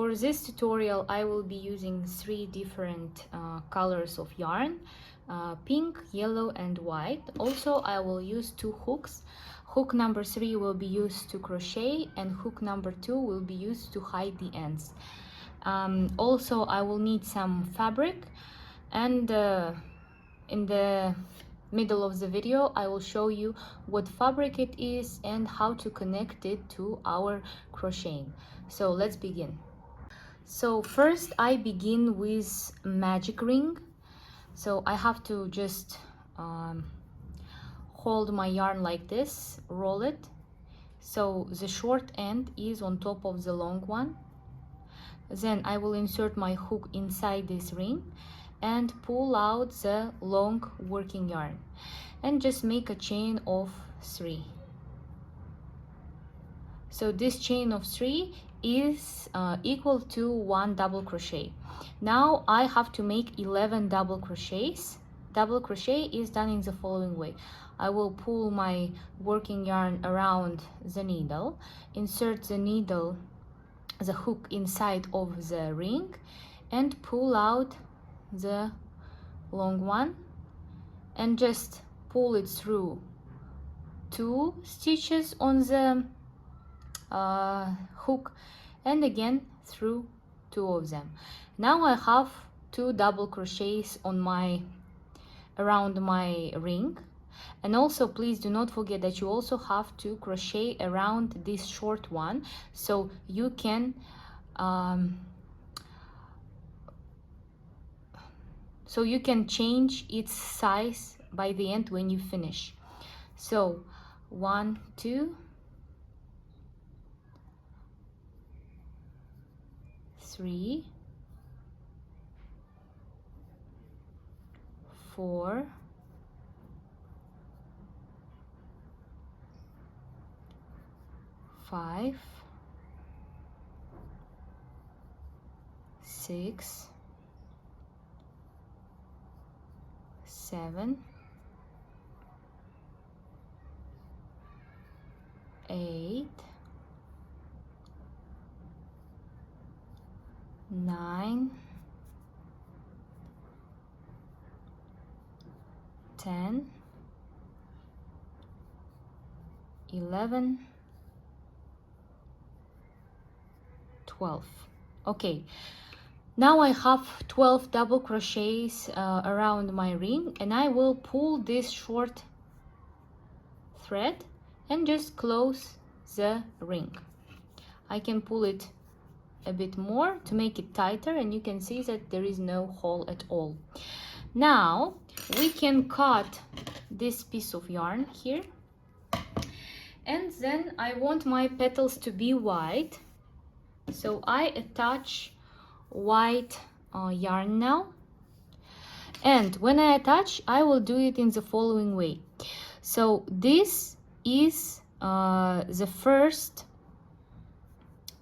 For this tutorial, I will be using 3 different colors of yarn, pink, yellow, and white. Also, I will use 2 hooks. Hook number 3 will be used to crochet, and hook number 2 will be used to hide the ends. Also, I will need some fabric, and in the middle of the video I will show you what fabric it is and how to connect it to our crocheting. So let's begin. So first I begin with magic ring. So I have to just hold my yarn like this, roll it, so the short end is on top of the long one. Then I will insert my hook inside this ring and pull out the long working yarn and just make a chain of 3. So this chain of 3 is equal to 1 double crochet. Now I have to make 11 double crochets. Double crochet is done in the following way. I will pull my working yarn around the needle, insert the hook inside of the ring, and pull out the long one and just pull it through 2 stitches on the hook and again through 2 of them. Now I have 2 double crochets on around my ring. And also please do not forget that you also have to crochet around this short one, so you can change its size by the end when you finish. So 1, 2, 3, 4, 5, 6, 7, 8, 9, 10, 11, 12. Okay, now I have 12 double crochets around my ring, and I will pull this short thread and just close the ring. I can pull it a bit more to make it tighter, and you can see that there is no hole at all. Now we can cut this piece of yarn here, and then I want my petals to be white, so I attach white yarn now. And when I attach, I will do it in the following way. So this is the first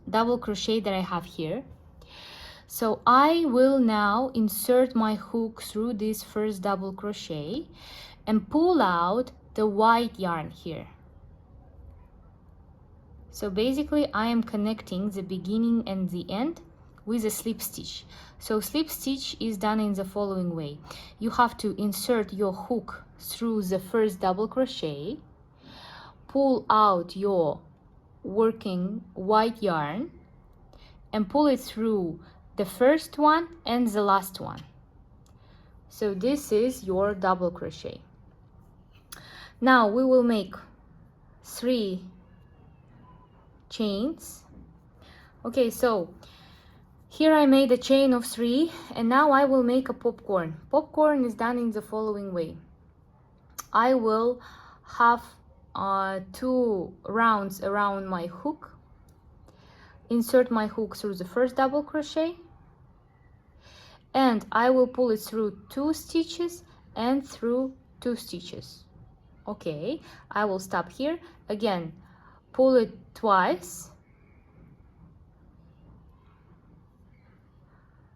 double crochet that I have here. So I will now insert my hook through this first double crochet and pull out the white yarn here. So basically I am connecting the beginning and the end with a slip stitch. So slip stitch is done in the following way. You have to insert your hook through the first double crochet, pull out your working white yarn and pull it through the first one and the last one. So this is your double crochet. Now we will make 3 chains. Okay, so here I made a chain of 3, and now I will make a popcorn. Popcorn is done in the following way. I will have 2 rounds around my hook, insert my hook through the first double crochet, and I will pull it through 2 stitches and through 2 stitches. Okay, I will stop here. Again, pull it twice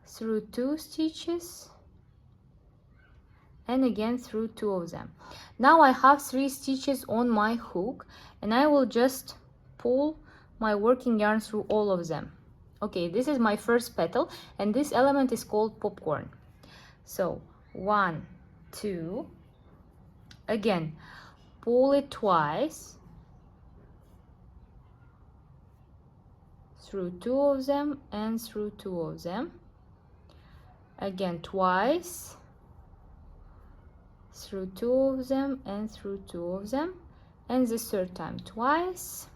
through 2 stitches and again through 2 of them. Now I have 3 stitches on my hook, and I will just pull my working yarn through all of them. Okay, this is my first petal, and this element is called popcorn. So 1, 2, again, pull it twice through 2 of them and through 2 of them, again twice through 2 of them and through 2 of them, and the third time twice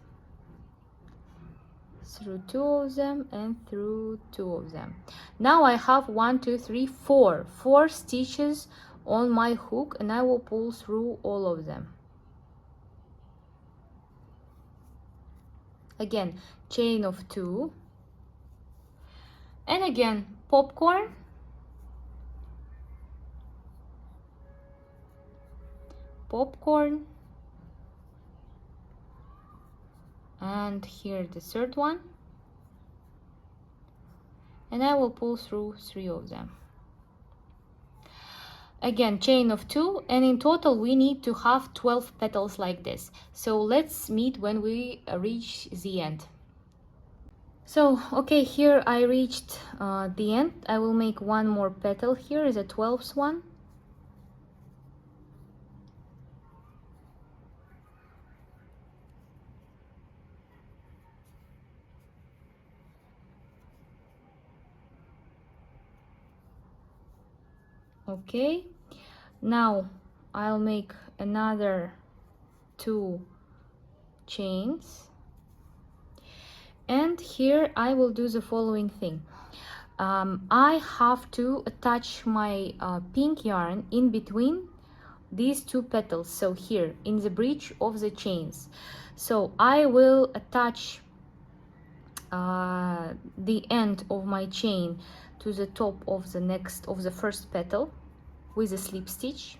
through 2 of them and through 2 of them. Now I have 1, 2, 3, 4 stitches on my hook, and I will pull through all of them. Again, chain of 2, and again popcorn, popcorn, and here the third one, and I will pull through 3 of them. Again, chain of 2, and in total we need to have 12 petals like this. So let's meet when we reach the end. So okay, here I reached the end. I will make one more petal. Here is a 12th one. Okay, now I'll make another 2 chains, and here I will do the following thing. I have to attach my pink yarn in between these 2 petals, so here in the bridge of the chains. So I will attach the end of my chain to the top of the first petal with a slip stitch.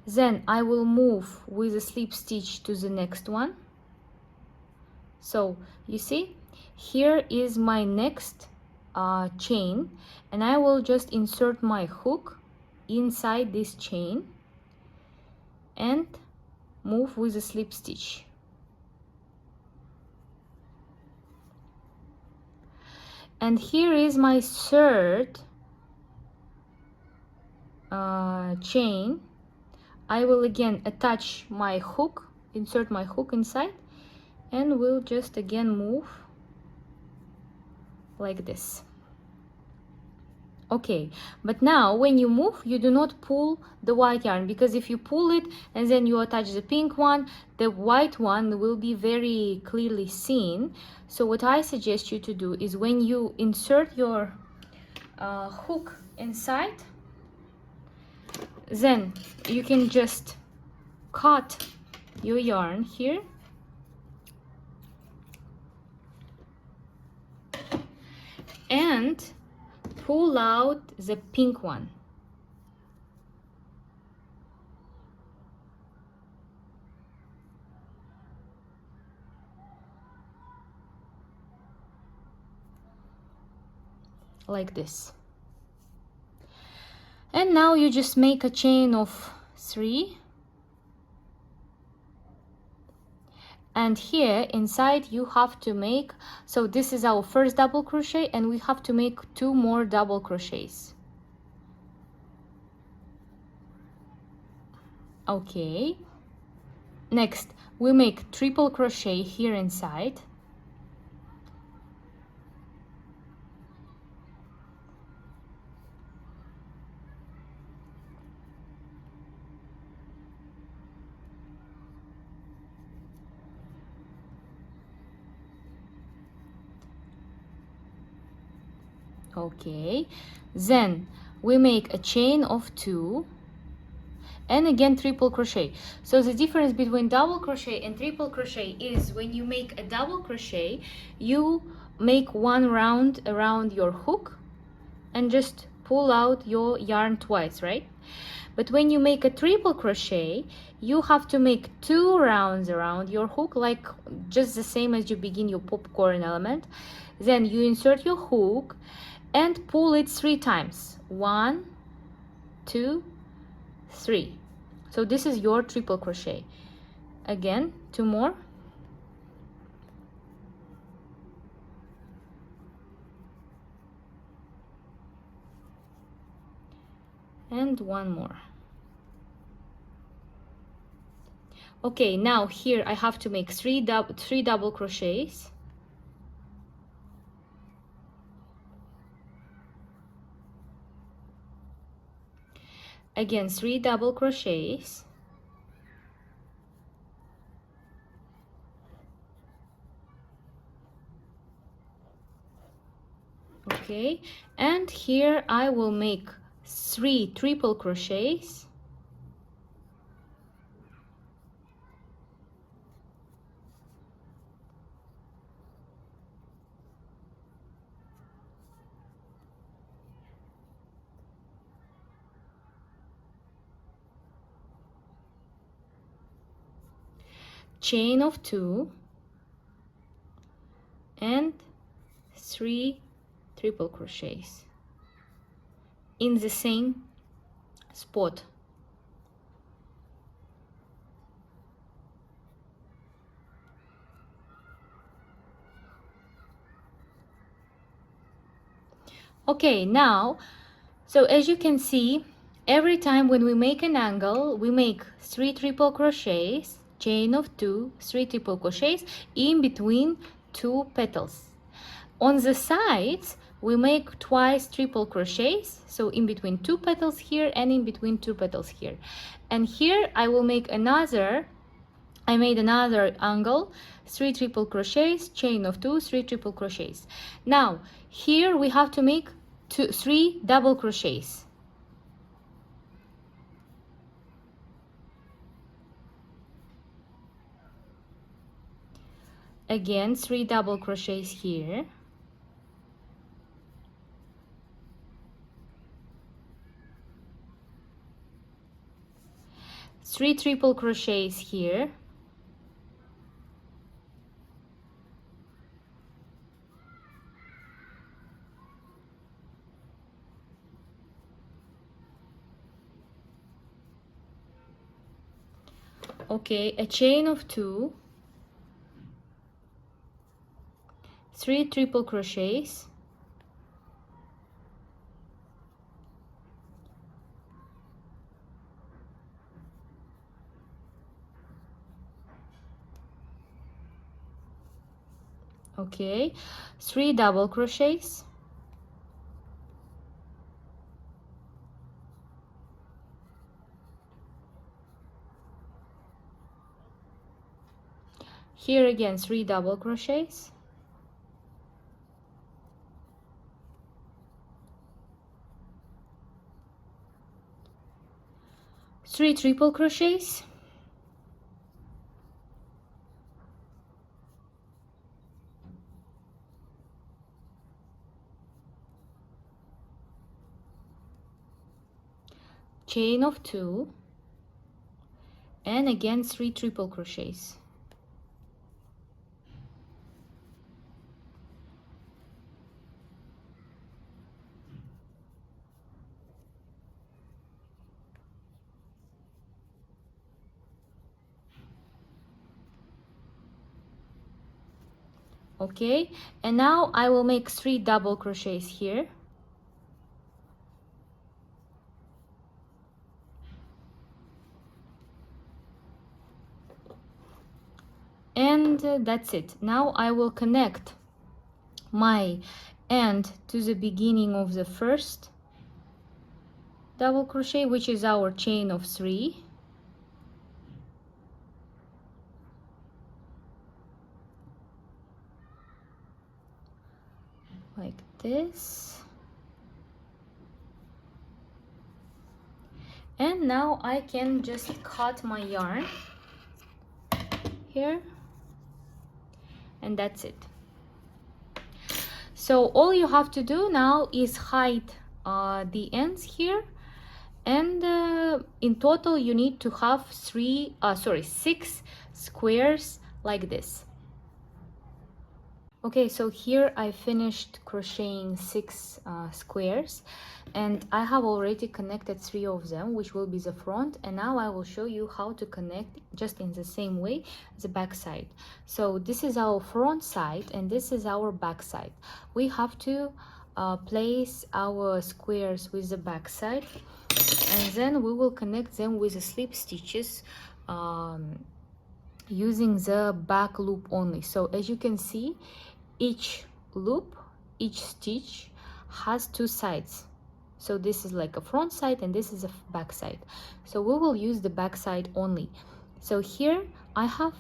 Then I will move with a slip stitch to the next one. So you see, here is my next chain, and I will just insert my hook inside this chain and move with a slip stitch. And here is my third chain. I will again attach my hook, insert my hook inside, and we'll just again move like this. Okay, but now when you move, you do not pull the white yarn, because if you pull it and then you attach the pink one, the white one will be very clearly seen. So what I suggest you to do is when you insert your hook inside, then you can just cut your yarn here and pull out the pink one. Like this. And now you just make a chain of 3, and here inside you have to make, so this is our first double crochet, and we have to make 2 more double crochets. Okay, next we make triple crochet here inside. Okay, then we make a chain of 2 and again triple crochet. So the difference between double crochet and triple crochet is when you make a double crochet, you make 1 round around your hook and just pull out your yarn twice, right? But when you make a triple crochet, you have to make 2 rounds around your hook, like just the same as you begin your popcorn element. Then you insert your hook and pull it 3 times. 1, 2, 3. So this is your triple crochet. Again, 2 more. and one more. Okay, now here I have to make three double crochets. Again, 3 double crochets. Okay, and here I will make 3 triple crochets. Chain of 2 and 3 triple crochets in the same spot. Okay, now, so as you can see, every time when we make an angle, we make 3 triple crochets, chain of 2, 3 triple crochets in between 2 petals. On the sides, we make twice triple crochets, so in between 2 petals here and in between 2 petals here. And here I will make I made another angle, 3 triple crochets, chain of 2, 3 triple crochets. Now, here we have to make 3 double crochets. Again, 3 double crochets here. Three triple crochets here. Okay, a chain of 2, 3 triple crochets, okay, 3 double crochets, here again 3 double crochets, three triple crochets, chain of 2, and again 3 triple crochets. Okay, and now I will make 3 double crochets here. And that's it. Now I will connect my end to the beginning of the first double crochet, which is our chain of 3. Like this. And now I can just cut my yarn here, and that's it. So all you have to do now is hide the ends here, and in total you need to have 6 squares like this. Okay, so here I finished crocheting 6 squares, and I have already connected 3 of them, which will be the front, and now I will show you how to connect just in the same way the back side. So this is our front side and this is our back side. We have to place our squares with the back side. and then we will connect them with the slip stitches, using the back loop only. So as you can see, each loop, each stitch has two sides. So this is like a front side and this is a back side. So we will use the back side only. So here I have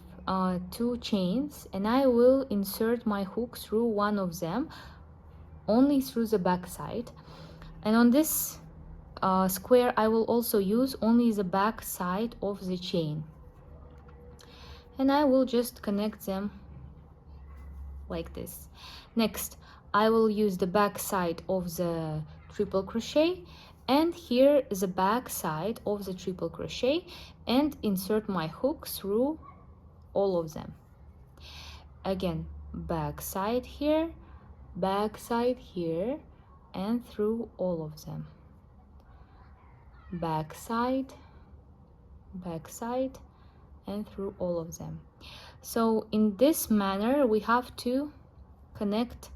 two chains, and I will insert my hook through one of them, only through the back side. And on this square I will also use only the back side of the chain, and I will just connect them like this. Next, I will use the back side of the triple crochet, and here is the back side of the triple crochet, and insert my hook through all of them. Again, back side here, and through all of them. Back side, and through all of them. So in this manner we have to connect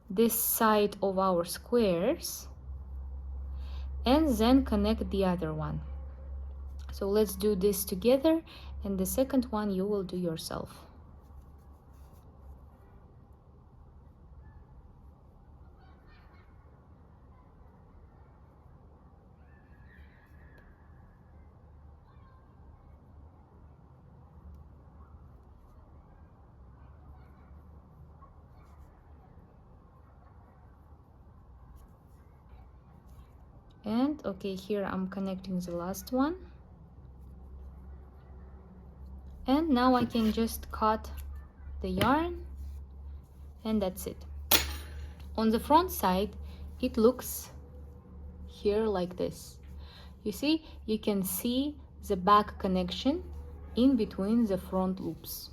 this side of our squares, and then connect the other one. So let's do this together, and the second one you will do yourself. And okay, here I'm connecting the last one, and now I can just cut the yarn, and that's it. On the front side it looks here like this. You see, you can see the back connection in between the front loops.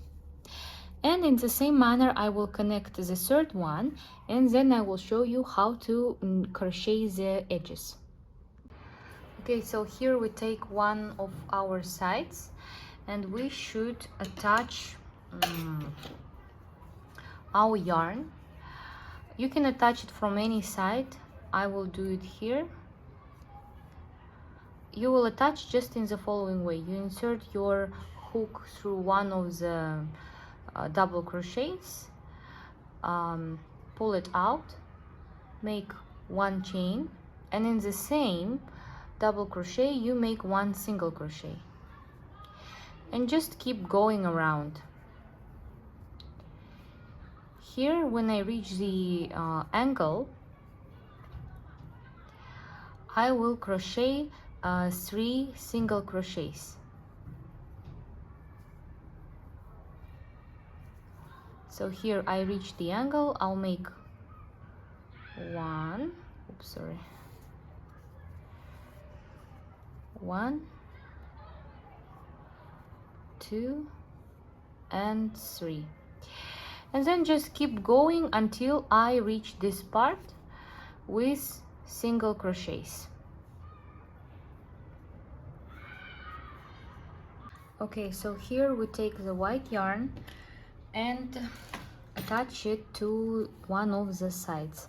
And in the same manner I will connect the third one, and then I will show you how to crochet the edges. Okay, so here we take one of our sides, and we should attach our yarn. You can attach it from any side. I will do it here. You will attach just in the following way. You insert your hook through one of the double crochets, pull it out, make one chain, and in the same double crochet you make one single crochet, and just keep going around. Here, when I reach the angle, I will crochet 3 single crochets. So here I reach the angle, I'll make one, oops, sorry, 1, 2, and 3, and then just keep going until I reach this part with single crochets. Okay, so here we take the white yarn and attach it to one of the sides.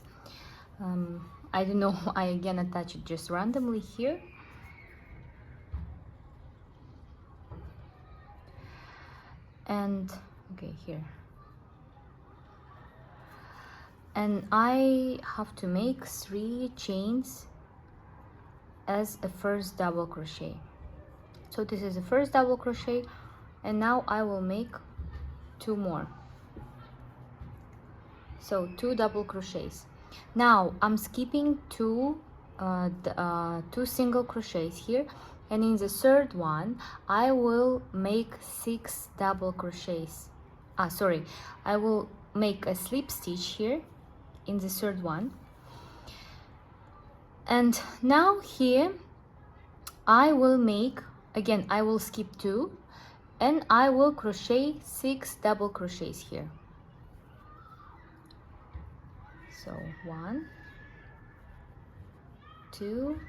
I don't know, I again attach it just randomly here. And okay, here. And I have to make 3 chains as a first double crochet. So this is the first double crochet, and now I will make 2 more. So 2 double crochets. Now I'm skipping 2 single crochets here, and in the third one I will make 6 double crochets. I will make a slip stitch here in the third one, and now here I will make, again I will skip 2, and I will crochet 6 double crochets here. So 1, 2,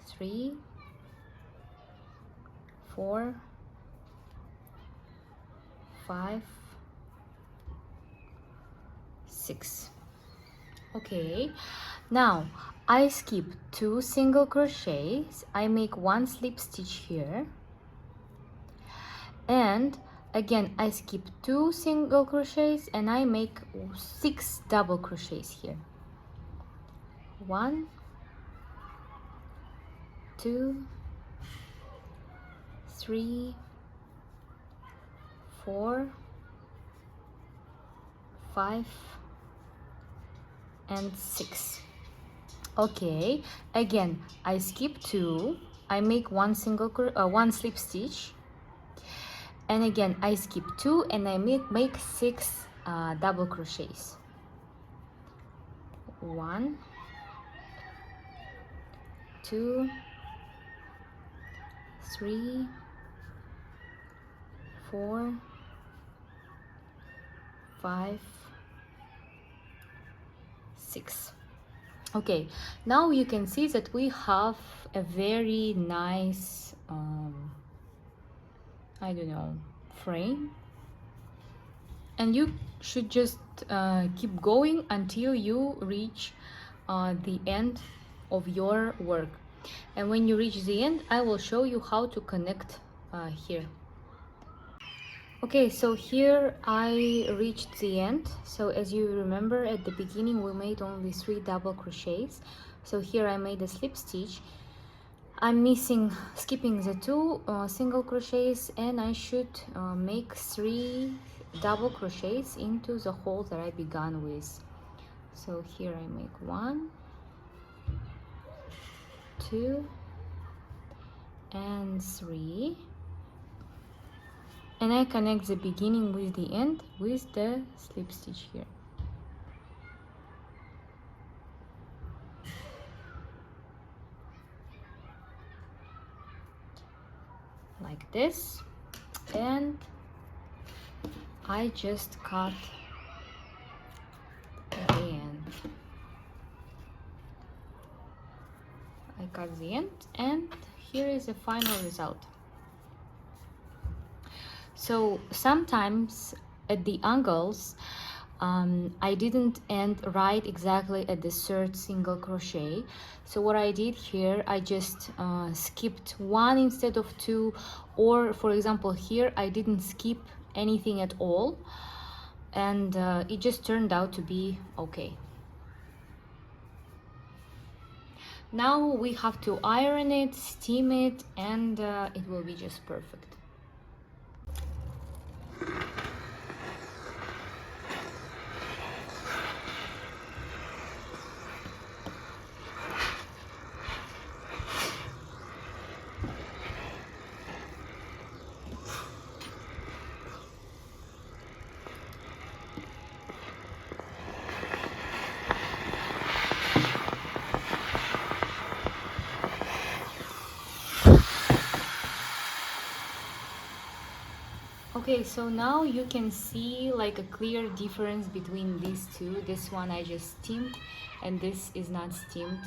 3, 4, 5, 6. Okay, Now I skip 2 single crochets, I make 1 slip stitch here, and again I skip 2 single crochets and I make 6 double crochets here. 1, 2, 3, 4, 5 and 6. Okay, again I skip 2, I make 1 slip stitch, and again I skip 2 and I make 6 double crochets. 1, 2, 3, 4, 5, 6. Okay, now you can see that we have a very nice I don't know, frame, and you should just keep going until you reach the end of your work. And when you reach the end, I will show you how to connect here. Okay, so here I reached the end. So as you remember, at the beginning we made only 3 double crochets. So here I made a slip stitch. I'm skipping the 2 single crochets, and I should make 3 double crochets into the hole that I began with. So here I make 1, 2 and 3, and I connect the beginning with the end with the slip stitch here. Like this, and I just cut the end. I cut the end, and here is the final result. So sometimes at the angles I didn't end right exactly at the 3rd single crochet. So what I did here, I just skipped 1 instead of 2, or for example here I didn't skip anything at all, and it just turned out to be okay. Now we have to iron it, steam it, and it will be just perfect. Okay, so now you can see like a clear difference between these two. This one I just steamed, and this is not steamed.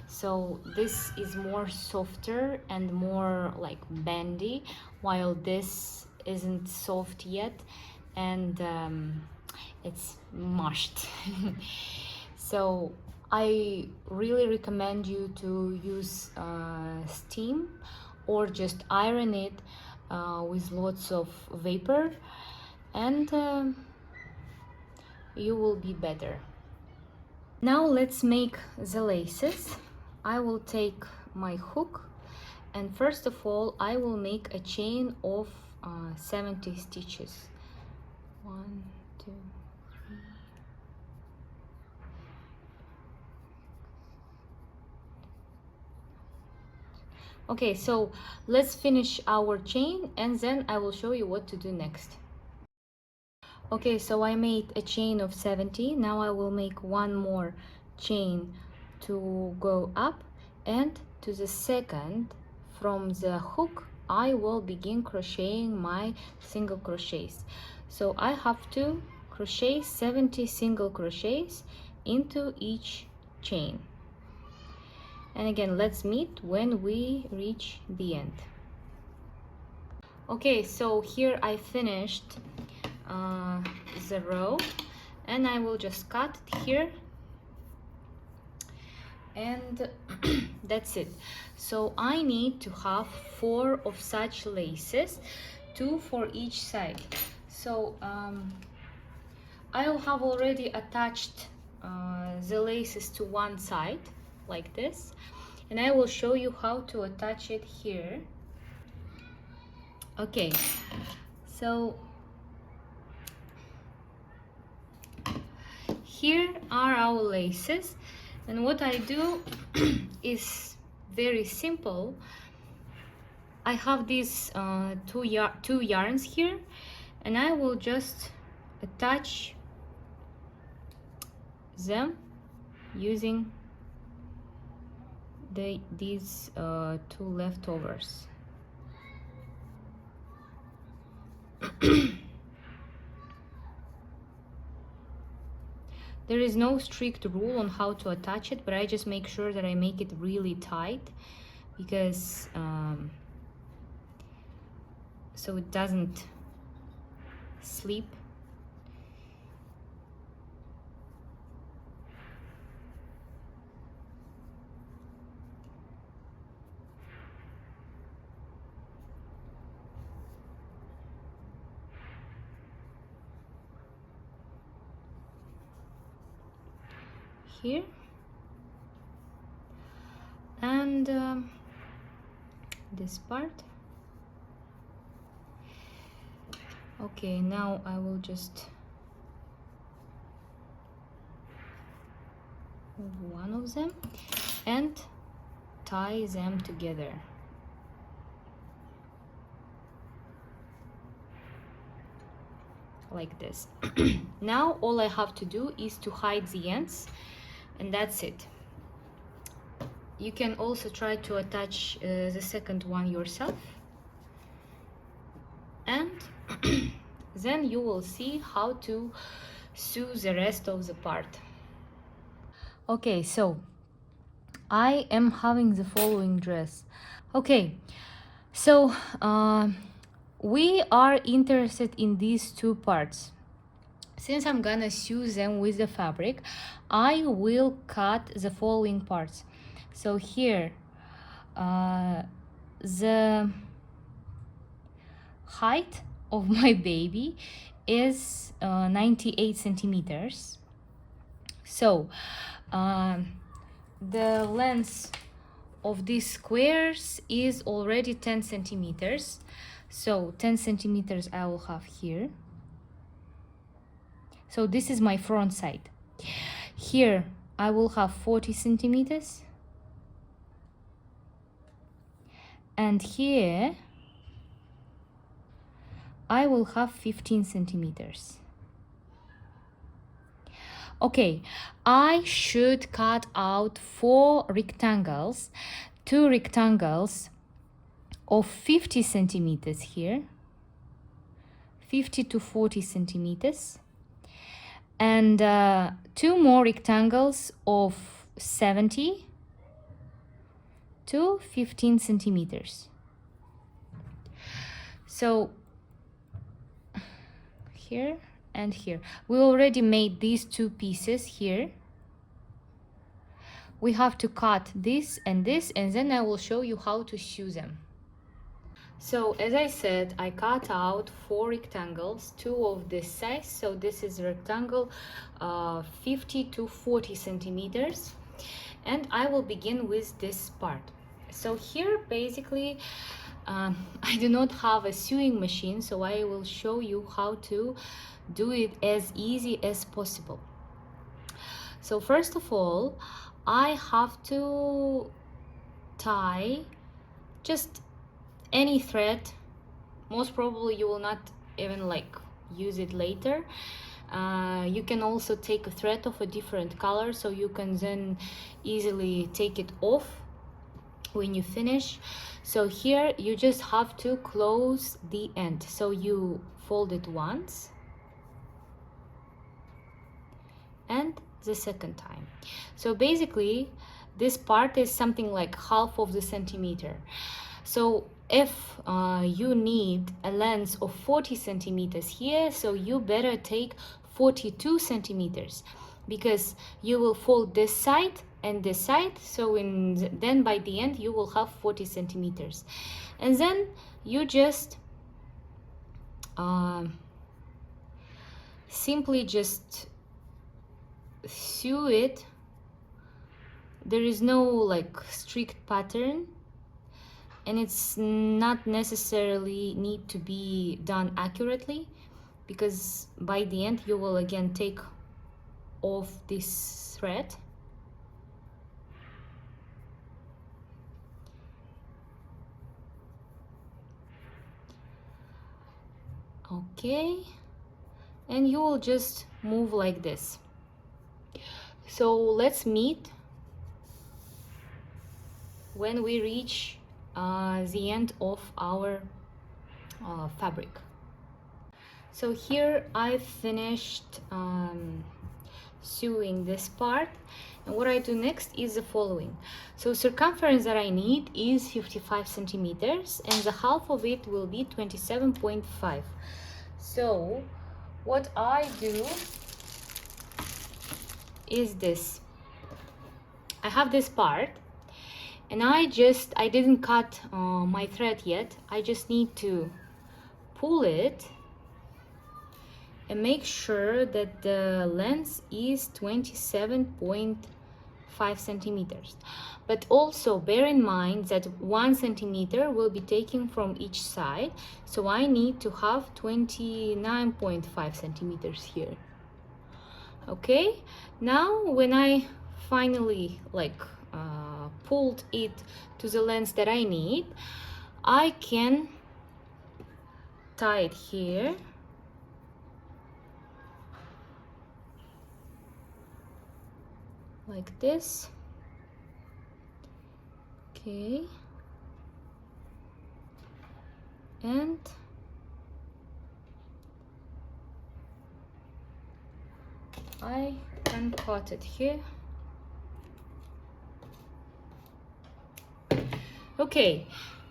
So this is more softer and more like bendy, while this isn't soft yet, and it's mushed. So I really recommend you to use steam or just iron it with lots of vapor, and you will be better. Now let's make the laces. I will take my hook, and first of all I will make a chain of 70 stitches. 1, 2, 3. Okay, so let's finish our chain, and then I will show you what to do next. Okay, so I made a chain of 70. Now I will make one more chain to go up, and to the second from the hook I will begin crocheting my single crochets. So I have to crochet 70 single crochets into each chain. And again, let's meet when we reach the end. Okay, so here I finished the row, and I will just cut here and that's it. So I need to have 4 of such laces, 2 for each side. So I'll have already attached the laces to one side like this, and I will show you how to attach it here. Okay, so here are our laces, and what I do is very simple. I have these two yarns here, and I will just attach them using these 2 leftovers. There is no strict rule on how to attach it, but I just make sure that I make it really tight, because so it doesn't slip. Here, and this part. Okay, now I will just move one of them and tie them together. Like this. Now all I have to do is to hide the ends, and that's it. You can also try to attach the second one yourself, and then you will see how to sew the rest of the part. Okay, so I am having the following dress. Okay, so we are interested in these 2 parts. Since I'm gonna sew them with the fabric, I will cut the following parts. So here, the height of my baby is 98 centimeters. So the length of these squares is already 10 centimeters. So 10 centimeters I will have here. So this is my front side. Here I will have 40 centimeters. And here I will have 15 centimeters. Okay, I should cut out 4 rectangles, 2 rectangles of 50 centimeters here, 50 to 40 centimeters, and 2 more rectangles of 70 to 15 centimeters. So here and here, we already made these 2 pieces here. We have to cut this, and then I will show you how to sew them. So as I said, I cut out 4 rectangles, 2 of this size. So this is rectangle 50 to 40 centimeters, and I will begin with this part. So here basically I do not have a sewing machine, so I will show you how to do it as easy as possible. So first of all, I have to tie just any thread. Most probably you will not even use it later. You can also take a thread of a different color, so you can then easily take it off when you finish. So here you just have to close the end. So you fold it once and the second time. So basically this part is something like half of the centimeter. So if you need a length of 40 centimeters here, so you better take 42 centimeters, because you will fold this side and this side. So then by the end you will have 40 centimeters, and then you just simply just sew it. There is no like strict pattern, and it's not necessarily need to be done accurately, because by the end you will again take off this thread. Okay, and you will just move like this. So let's meet when we reach the end of our fabric. So here I finished sewing this part, and what I do next is the following. So circumference that I need is 55 centimeters, and the half of it will be 27.5. So what I do is this. I have this part, and I didn't cut my thread yet. I just need to pull it and make sure that the length is 27.5 centimeters. But also bear in mind that 1 centimeter will be taken from each side, so I need to have 29.5 centimeters here. Okay, now when I finally pulled it to the length that I need, I can tie it here. Like this. Okay, and I can cut it here. Okay,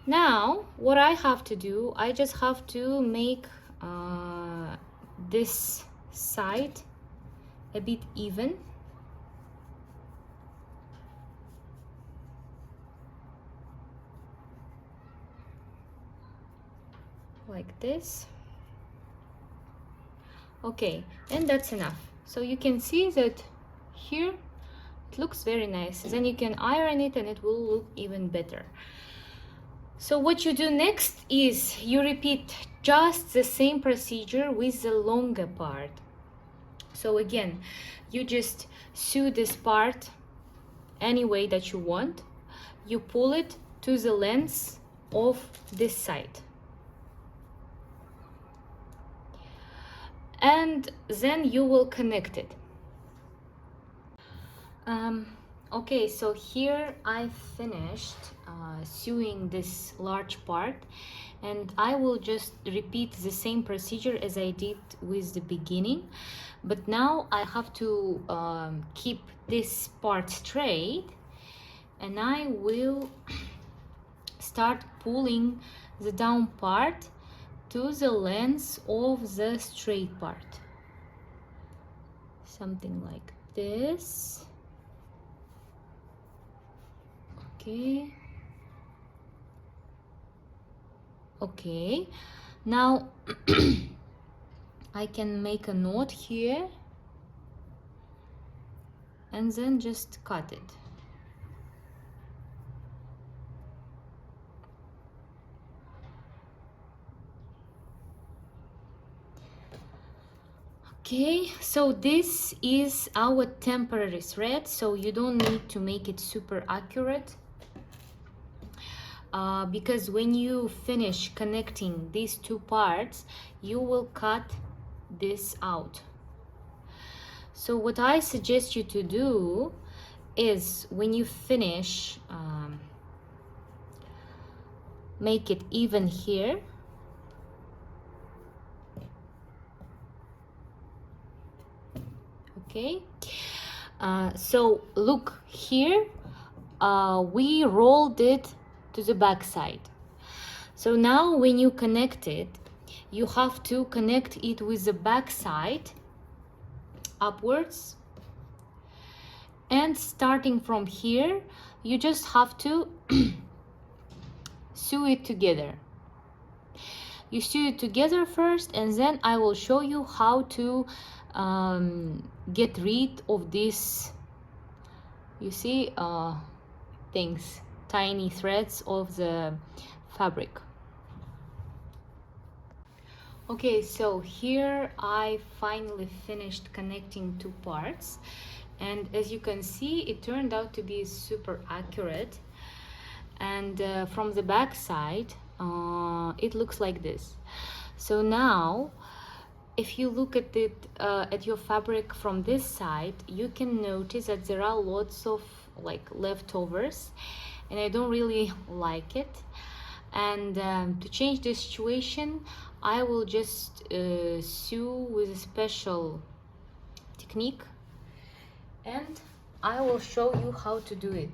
now what I have to do, I just have to make this side a bit even. Like this. Okay, and that's enough. So you can see that here it looks very nice. Then you can iron it and it will look even better. So what you do next is you repeat just the same procedure with the longer part. So again, you just sew this part any way that you want. You pull it to the length of this side. And then you will connect it. Okay, so here I finished sewing this large part, and I will just repeat the same procedure as I did with the beginning, but now I have to keep this part straight, and I will start pulling the down part to the length of the straight part, something like this. Okay. Okay, now I can make a knot here and then just cut it. Okay, so this is our temporary thread, so you don't need to make it super accurate, because when you finish connecting these two parts, you will cut this out. So what I suggest you to do is, when you finish, make it even here. Okay, so look here, we rolled it to the back side. So now when you connect it, you have to connect it with the back side upwards, And starting from here, you just have to sew it together. You sew it together first, and then I will show you how to get rid of this, you see, things, tiny threads of the fabric. Okay, so here I finally finished connecting two parts, and as you can see, it turned out to be super accurate. And from the back side, it looks like this. So now, if you look at it, at your fabric from this side, you can notice that there are lots of like leftovers, and I don't really like it. And to change the situation, I will just sew with a special technique, and I will show you how to do it.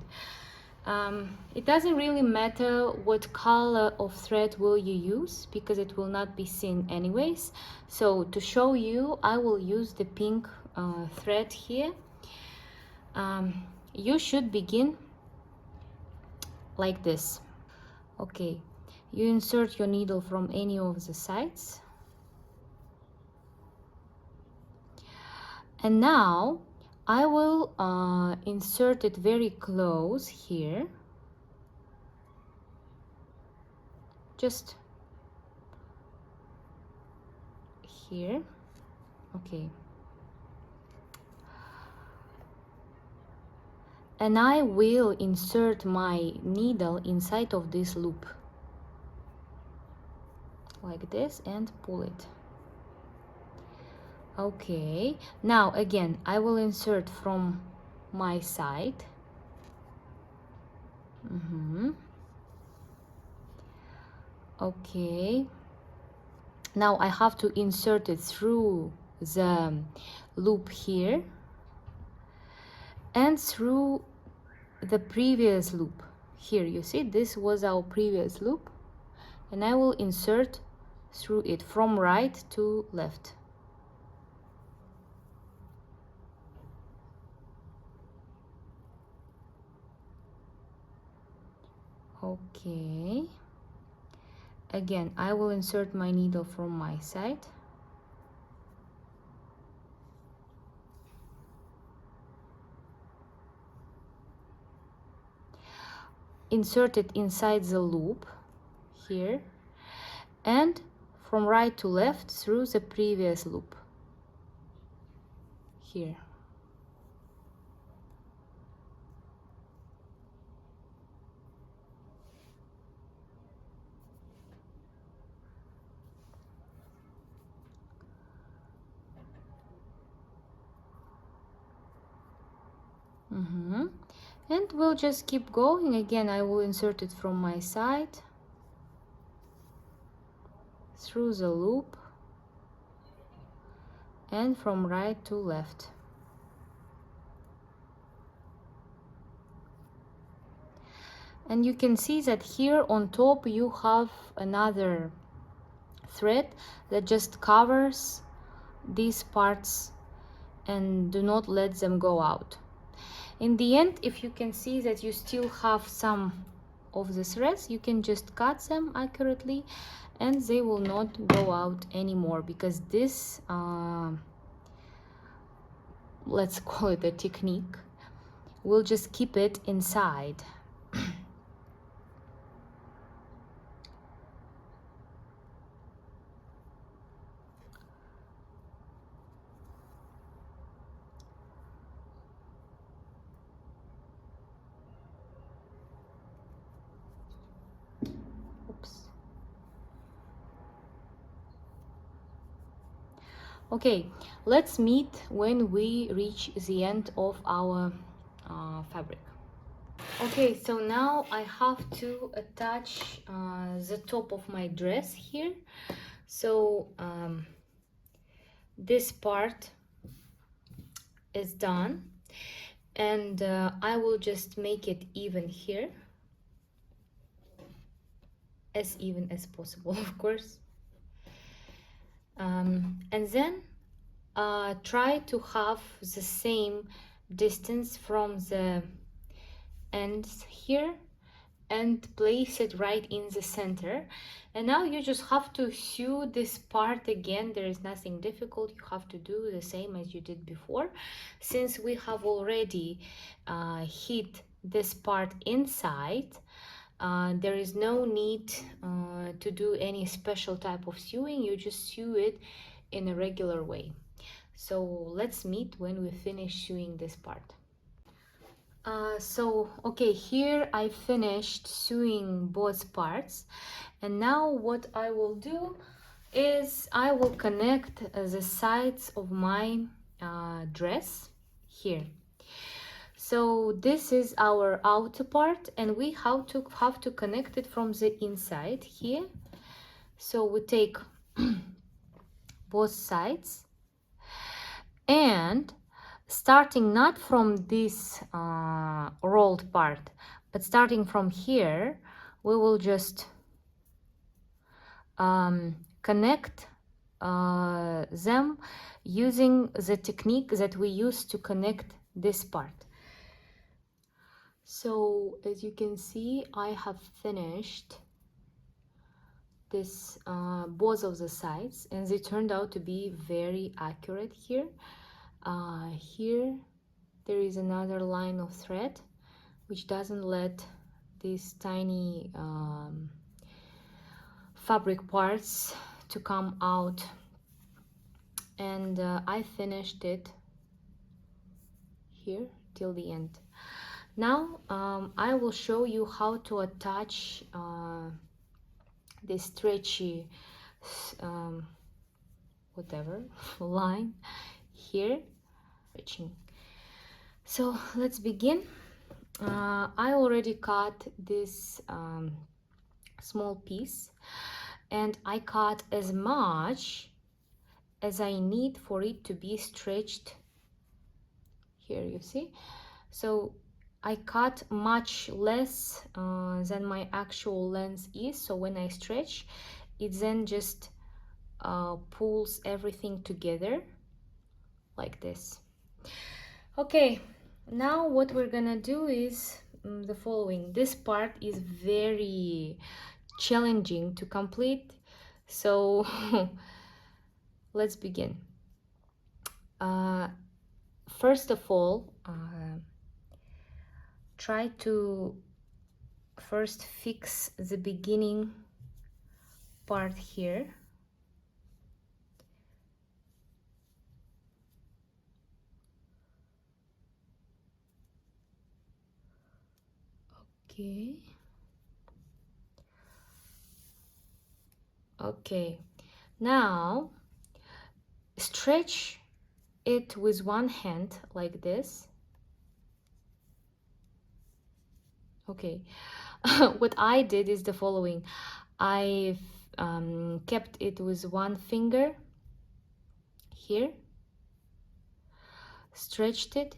It doesn't really matter what color of thread will you use, because it will not be seen anyways. So to show you, I will use the pink thread here. You should begin like this. Okay, you insert your needle from any of the sides, and now I will insert it very close here, just here. Okay, and I will insert my needle inside of this loop like this and pull it. Okay, now again I will insert from my side. Okay, now I have to insert it through the loop here and through the previous loop here. You see, this was our previous loop, and I will insert through it from right to left. Okay, again I will insert my needle from my side, insert it inside the loop here, and from right to left through the previous loop here. And we'll just keep going. Again, I will insert it from my side through the loop and from right to left. And you can see that here on top you have another thread that just covers these parts and do not let them go out. In the end, if you can see that you still have some of the threads, you can just cut them accurately and they will not go out anymore, because this let's call it a technique, will just keep it inside. Okay, let's meet when we reach the end of our fabric. Okay, so now I have to attach the top of my dress here. So this part is done, and I will just make it even here, as even as possible, of course. And then try to have the same distance from the ends here and place it right in the center. And now you just have to sew this part again. There is nothing difficult. You have to do the same as you did before. Since we have already hid this part inside, there is no need to do any special type of sewing. You just sew it in a regular way. So let's meet when we finish sewing this part. Okay, here I finished sewing both parts, and now what I will do is I will connect the sides of my dress here. So this is our outer part, and we have to connect it from the inside here. So we take both sides, and starting not from this rolled part, but starting from here, we will just connect them using the technique that we used to connect this part. So as you can see, I have finished this both of the sides, and they turned out to be very accurate here. Here there is another line of thread which doesn't let these tiny fabric parts to come out, and I finished it here till the end. Now I will show you how to attach this stretchy whatever line here. So let's begin. I already cut this small piece, and I cut as much as I need for it to be stretched. Here you see, so I cut much less than my actual length is, so when I stretch it then just pulls everything together like this. Okay, now what we're gonna do is the following. This part is very challenging to complete, so let's begin. First of all, try to first fix the beginning part here. Okay, now stretch it with one hand like this. Okay, what I did is the following. I kept it with one finger here, stretched it,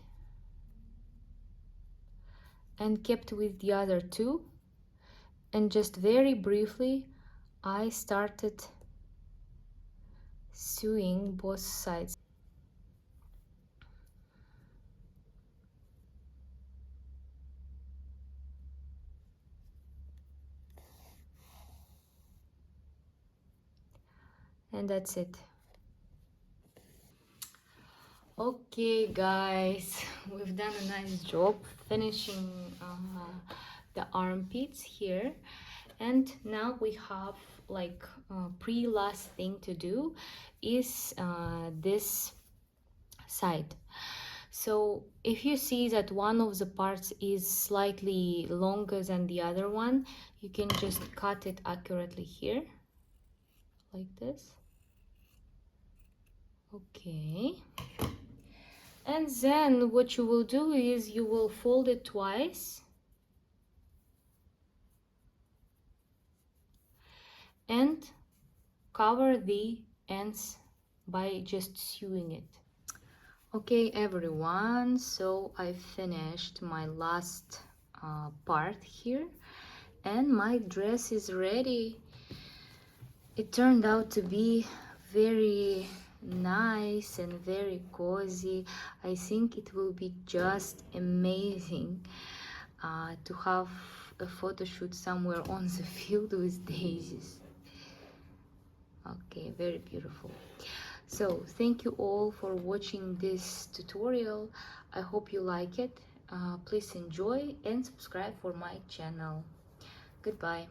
and kept with the other two, and just very briefly I started sewing both sides. And that's it. Okay guys, we've done a nice job finishing the armpits here, and now we have like last thing to do is this side. So if you see that one of the parts is slightly longer than the other one, you can just cut it accurately here like this. Okay, and then what you will do is you will fold it twice and cover the ends by just sewing it. Okay everyone, so I finished my last part here, and my dress is ready. It turned out to be very nice and very cozy. I think it will be just amazing to have a photo shoot somewhere on the field with daisies. Okay, very beautiful. So thank you all for watching this tutorial. I hope you like it. Please enjoy and subscribe for my channel. Goodbye.